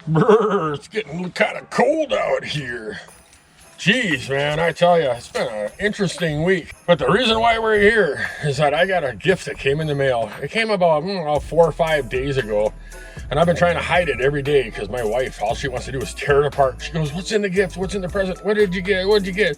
Brr, it's getting kind of cold out here. Jeez, man, I tell you, it's been an interesting week. But the reason why we're here is that I got a gift that came in the mail. It came about 4 or 5 days ago. And I've been trying to hide it every day because my wife, all she wants to do is tear it apart. She goes, what's in the gift? What's in the present? What did you get? What did you get?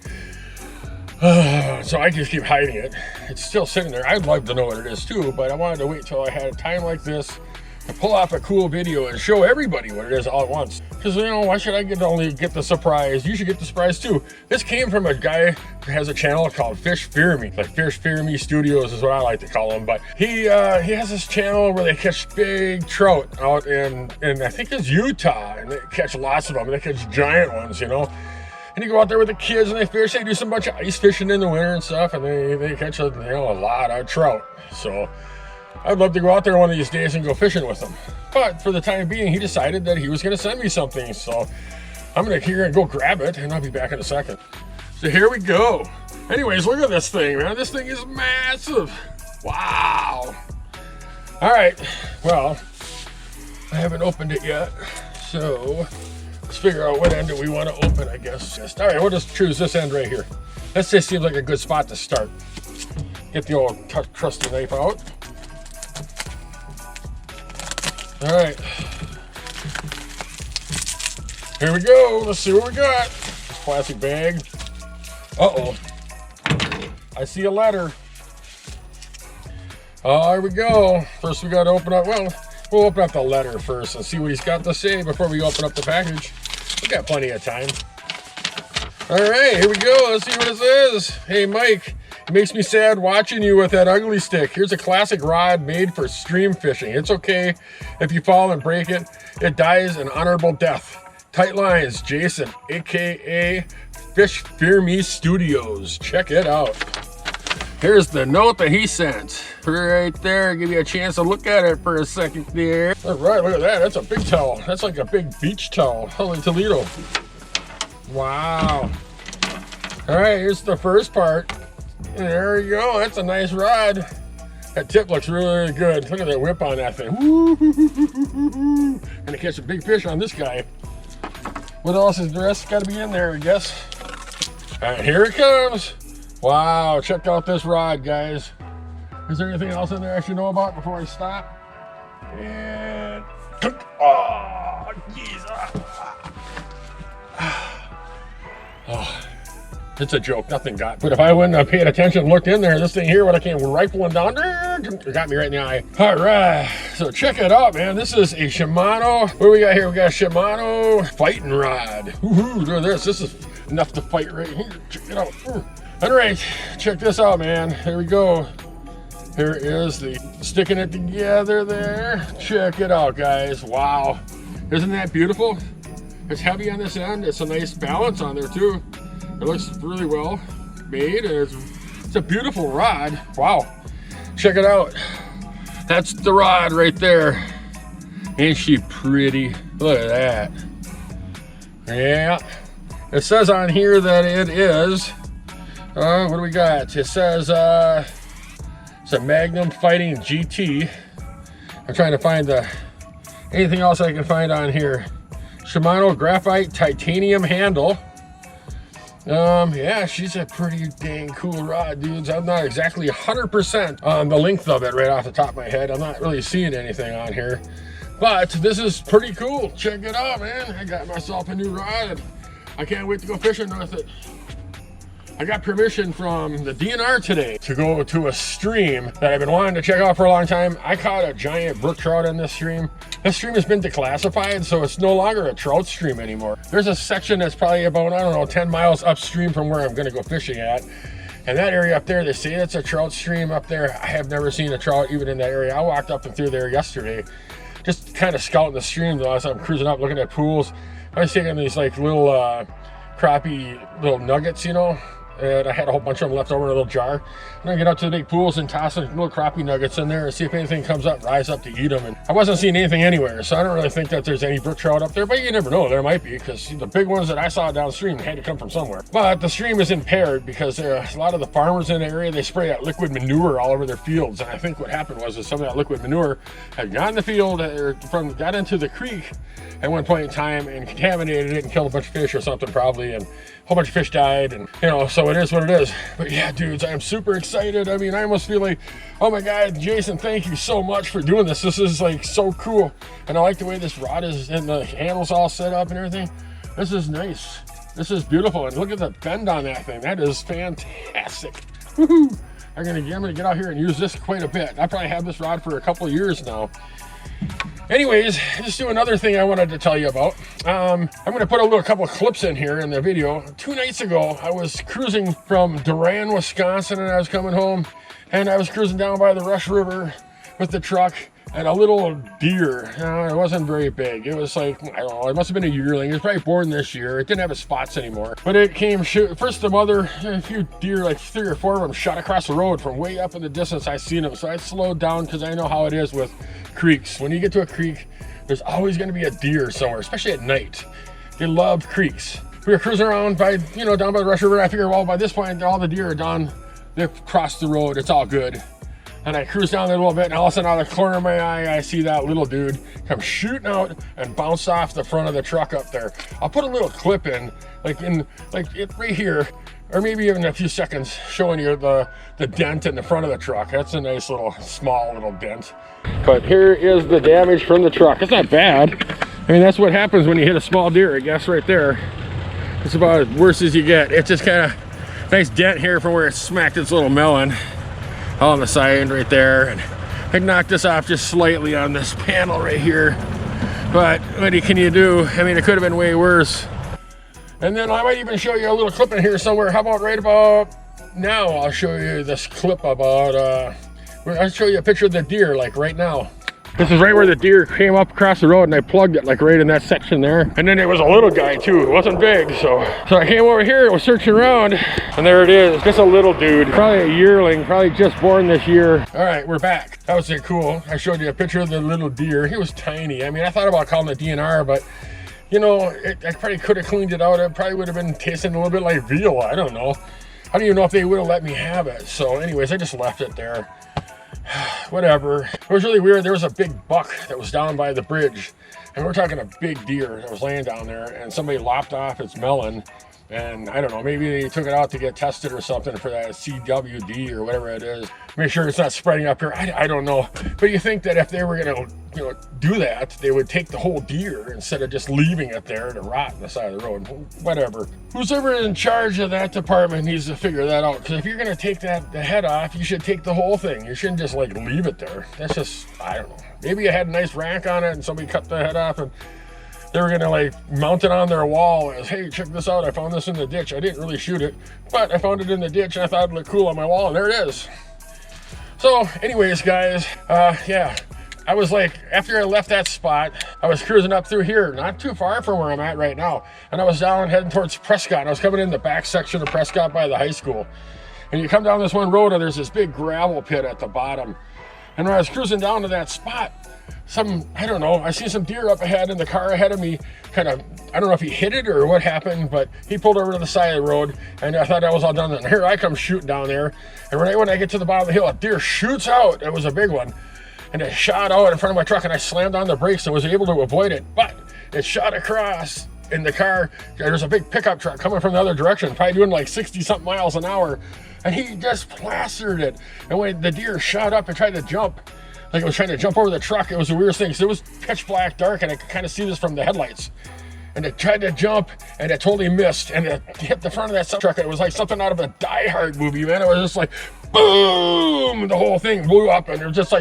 So I just keep hiding it. It's still sitting there. I'd love to know what it is too, but I wanted to wait till I had a time like this to pull off a cool video and show everybody what it is all at once. Because, why should I only get the surprise? You should get the surprise too. This came from a guy who has a channel called Fish Fear Me. Like Fish Fear Me Studios is what I like to call him. But he has this channel where they catch big trout out in I think it's Utah. And they catch lots of them. They catch giant ones, And you go out there with the kids and they fish. They do some bunch of ice fishing in the winter and stuff. And they catch a lot of trout. So I'd love to go out there one of these days and go fishing with him. But for the time being, he decided that he was going to send me something. So I'm going to here and go grab it, and I'll be back in a second. So here we go. Anyways, look at this thing, man. This thing is massive. Wow. All right. Well, I haven't opened it yet. So let's figure out what end do we want to open, I guess. All right, we'll just choose this end right here. This just seems like a good spot to start. Get the old trusty knife out. All right, here we go. Let's see what we got. This plastic bag. Uh-oh, I see a letter. Oh, here we go. First we got to open up, we'll open up the letter first and see what he's got to say before we open up the package. We got plenty of time. All right, here we go. Let's see what it says. Hey, Mike. It makes me sad watching you with that ugly stick. Here's a classic rod made for stream fishing. It's okay if you fall and break it. It dies an honorable death. Tight lines, Jason, aka Fish Fear Me Studios. Check it out. Here's the note that he sent. Right there, give you a chance to look at it for a second there. All right, look at that. That's a big towel. That's like a big beach towel. Holy Toledo. Wow. All right, here's the first part. There you go. That's a nice rod. That tip looks really, really good. Look at that whip on that thing. Gonna catch a big fish on this guy. What else is the rest got to be in there, I guess? All right, here it comes. Wow, check out this rod, guys. Is there anything else in there I should know about before I stop? And oh, Jesus. Oh. It's a joke, nothing got. But if I wouldn't have paid attention and looked in there, this thing here, what I came rifling down, it got me right in the eye. All right, so check it out, man. This is a Shimano. What do we got here? We got a Shimano Fightin'rod. Look at this. This is enough to fight right here. Check it out. All right, check this out, man. Here we go. Here is the sticking it together there. Check it out, guys. Wow. Isn't that beautiful? It's heavy on this end. It's a nice balance on there, too. It looks really well made, and it's a beautiful rod. Wow. Check it out. That's the rod right there. Ain't she pretty? Look at that. Yeah. It says on here that it is, what do we got? It says it's a Magnum Fighting GT. I'm trying to find anything else I can find on here. Shimano Graphite Titanium Handle. Yeah, she's a pretty dang cool rod, dudes. I'm not exactly 100% on the length of it right off the top of my head. I'm not really seeing anything on here, but this is pretty cool. Check it out, man. I got myself a new rod, and I can't wait to go fishing with it. I got permission from the DNR today to go to a stream that I've been wanting to check out for a long time. I caught a giant brook trout in this stream. This stream has been declassified, so it's no longer a trout stream anymore. There's a section that's probably about, I don't know, 10 miles upstream from where I'm gonna go fishing at. And that area up there, they say it's a trout stream up there. I have never seen a trout even in that area. I walked up and through there yesterday, just kind of scouting the stream though, as I'm cruising up looking at pools. I was taking these like little crappie little nuggets, and I had a whole bunch of them left over in a little jar. And I get out to the big pools and toss some little crappie nuggets in there and see if anything comes up, rise up to eat them. And I wasn't seeing anything anywhere, so I don't really think that there's any brook trout up there, but you never know, there might be, because the big ones that I saw downstream had to come from somewhere. But the stream is impaired because a lot of the farmers in the area, they spray that liquid manure all over their fields. And I think what happened was that some of that liquid manure had got in the field, or got into the creek at one point in time and contaminated it and killed a bunch of fish or something probably, and a whole bunch of fish died, and you know, so it is what it is. But yeah, dudes, I'm super excited. I mean, I almost feel like, oh my God, Jason, thank you so much for doing this. This is like so cool. And I like the way this rod is and the handle's all set up and everything. This is nice. This is beautiful. And look at the bend on that thing. That is fantastic. Woohoo! I'm gonna get out here and use this quite a bit. I probably have this rod for a couple of years now. Anyways, just do another thing I wanted to tell you about. I'm going to put a couple of clips in here in the video. 2 nights ago, I was cruising from Duran, Wisconsin, and I was coming home, and I was cruising down by the Rush River with the truck, and a little deer. It wasn't very big. It was like, I don't know, it must have been a yearling. It was probably born this year. It didn't have its spots anymore. But it came, first the mother, a few deer, like 3 or 4 of them, shot across the road from way up in the distance. I seen them, so I slowed down because I know how it is with creeks. When you get to a creek, there's always going to be a deer somewhere, especially at night. They love creeks. We were cruising around by, down by the Rush River. I figured, well, by this point, all the deer are done. They've crossed the road. It's all good. And I cruised down there a little bit, and all of a sudden, out of the corner of my eye, I see that little dude come shooting out and bounce off the front of the truck up there. I'll put a little clip in, like right here, or maybe even a few seconds, showing you the dent in the front of the truck. That's a nice small little dent. But here is the damage from the truck. It's not bad. I mean, that's what happens when you hit a small deer, I guess, right there. It's about as worse as you get. It's just kind of nice dent here from where it smacked its little melon on the side right there. And I knocked this off just slightly on this panel right here. But what can you do? I mean, it could have been way worse. And then I might even show you a little clip in here somewhere. How about right about now? I'll show you this clip about, I'll show you a picture of the deer, like right now. This is right where the deer came up across the road, and I plugged it like right in that section there. And then it was a little guy too. It wasn't big, so I came over here, was searching around, and there it is. Just a little dude, probably a yearling, probably just born this year. All right, we're back. That was cool. I showed you a picture of the little deer. He was tiny. I mean, I thought about calling it DNR, but I probably could have cleaned it out. It probably would have been tasting a little bit like veal. I don't know. I don't even know if they would have let me have it. So anyways, I just left it there. Whatever. It was really weird. There was a big buck that was down by the bridge, and we're talking a big deer that was laying down there, and somebody lopped off its melon. And I don't know, maybe they took it out to get tested or something for that CWD or whatever it is. Make sure it's not spreading up here. I don't know. But you think that if they were going to, do that, they would take the whole deer instead of just leaving it there to rot on the side of the road. Whatever. Who's ever in charge of that department needs to figure that out. Because if you're going to take the head off, you should take the whole thing. You shouldn't just leave it there. That's just, I don't know. Maybe you had a nice rack on it and somebody cut the head off and they were gonna mount it on their wall as, hey, check this out, I found this in the ditch. I didn't really shoot it, but I found it in the ditch and I thought it looked cool on my wall, and there it is. So anyways, guys, yeah, I was after I left that spot, I was cruising up through here, not too far from where I'm at right now, and I was down heading towards Prescott, and I was coming in the back section of Prescott by the high school. And you come down this one road and there's this big gravel pit at the bottom. And when I was cruising down to that spot, I don't know, I see some deer up ahead, and the car ahead of me I don't know if he hit it or what happened, but he pulled over to the side of the road, and I thought that was all done. And here I come shooting down there, and right when I get to the bottom of the hill, a deer shoots out. It was a big one, and it shot out in front of my truck, and I slammed on the brakes and was able to avoid it, but it shot across in the car. There's a big pickup truck coming from the other direction, probably doing 60-something miles an hour, and he just plastered it. And when the deer shot up and tried to jump, it was trying to jump over the truck. It was the weirdest thing, because it was pitch black dark, and I could kind of see this from the headlights. And it tried to jump, and it totally missed, and it hit the front of that truck. It was like something out of a Die Hard movie, man. It was just boom! The whole thing blew up, and there was just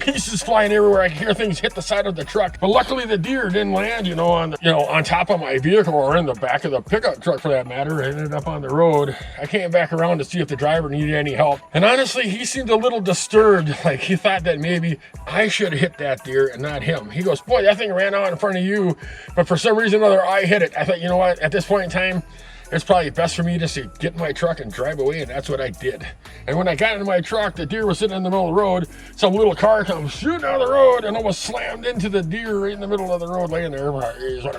pieces flying everywhere. I could hear things hit the side of the truck. But luckily, the deer didn't land, on top of my vehicle or in the back of the pickup truck, for that matter. It ended up on the road. I came back around to see if the driver needed any help. And honestly, he seemed a little disturbed. He thought that maybe I should have hit that deer and not him. He goes, boy, that thing ran out in front of you, but for some reason or other, I hit it. I thought, you know what? At this point in time, it's probably best for me just to get in my truck and drive away, and that's what I did. And when I got into my truck, the deer was sitting in the middle of the road. Some little car comes shooting down the road and almost slammed into the deer right in the middle of the road laying there.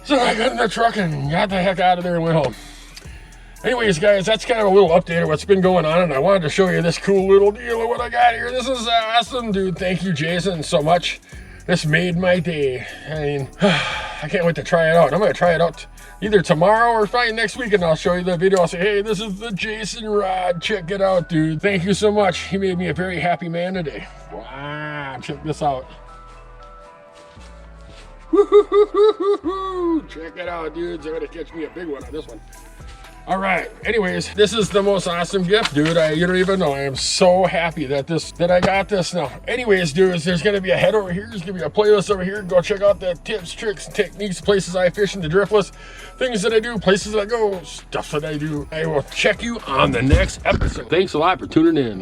So I got in the truck and got the heck out of there and went home. Anyways, guys, that's kind of a little update of what's been going on, and I wanted to show you this cool little deal of what I got here. This is awesome, dude. Thank you, Jason, so much. This made my day. I mean, I can't wait to try it out. I'm going to try it out either tomorrow or probably next week, and I'll show you the video. I'll say, hey, this is the Jason rod. Check it out, dude. Thank you so much. He made me a very happy man today. Wow, check this out. Check it out, dudes. I'm going to catch me a big one on this one. All right, anyways, this is the most awesome gift, dude. You don't even know. I am so happy that I got this now. Anyways, dudes, there's gonna be a head over here. There's gonna be a playlist over here. Go check out the tips, tricks, techniques, places I fish in the driftless, things that I do, places that I go, stuff that I do. I will check you on the next episode. Thanks a lot for tuning in.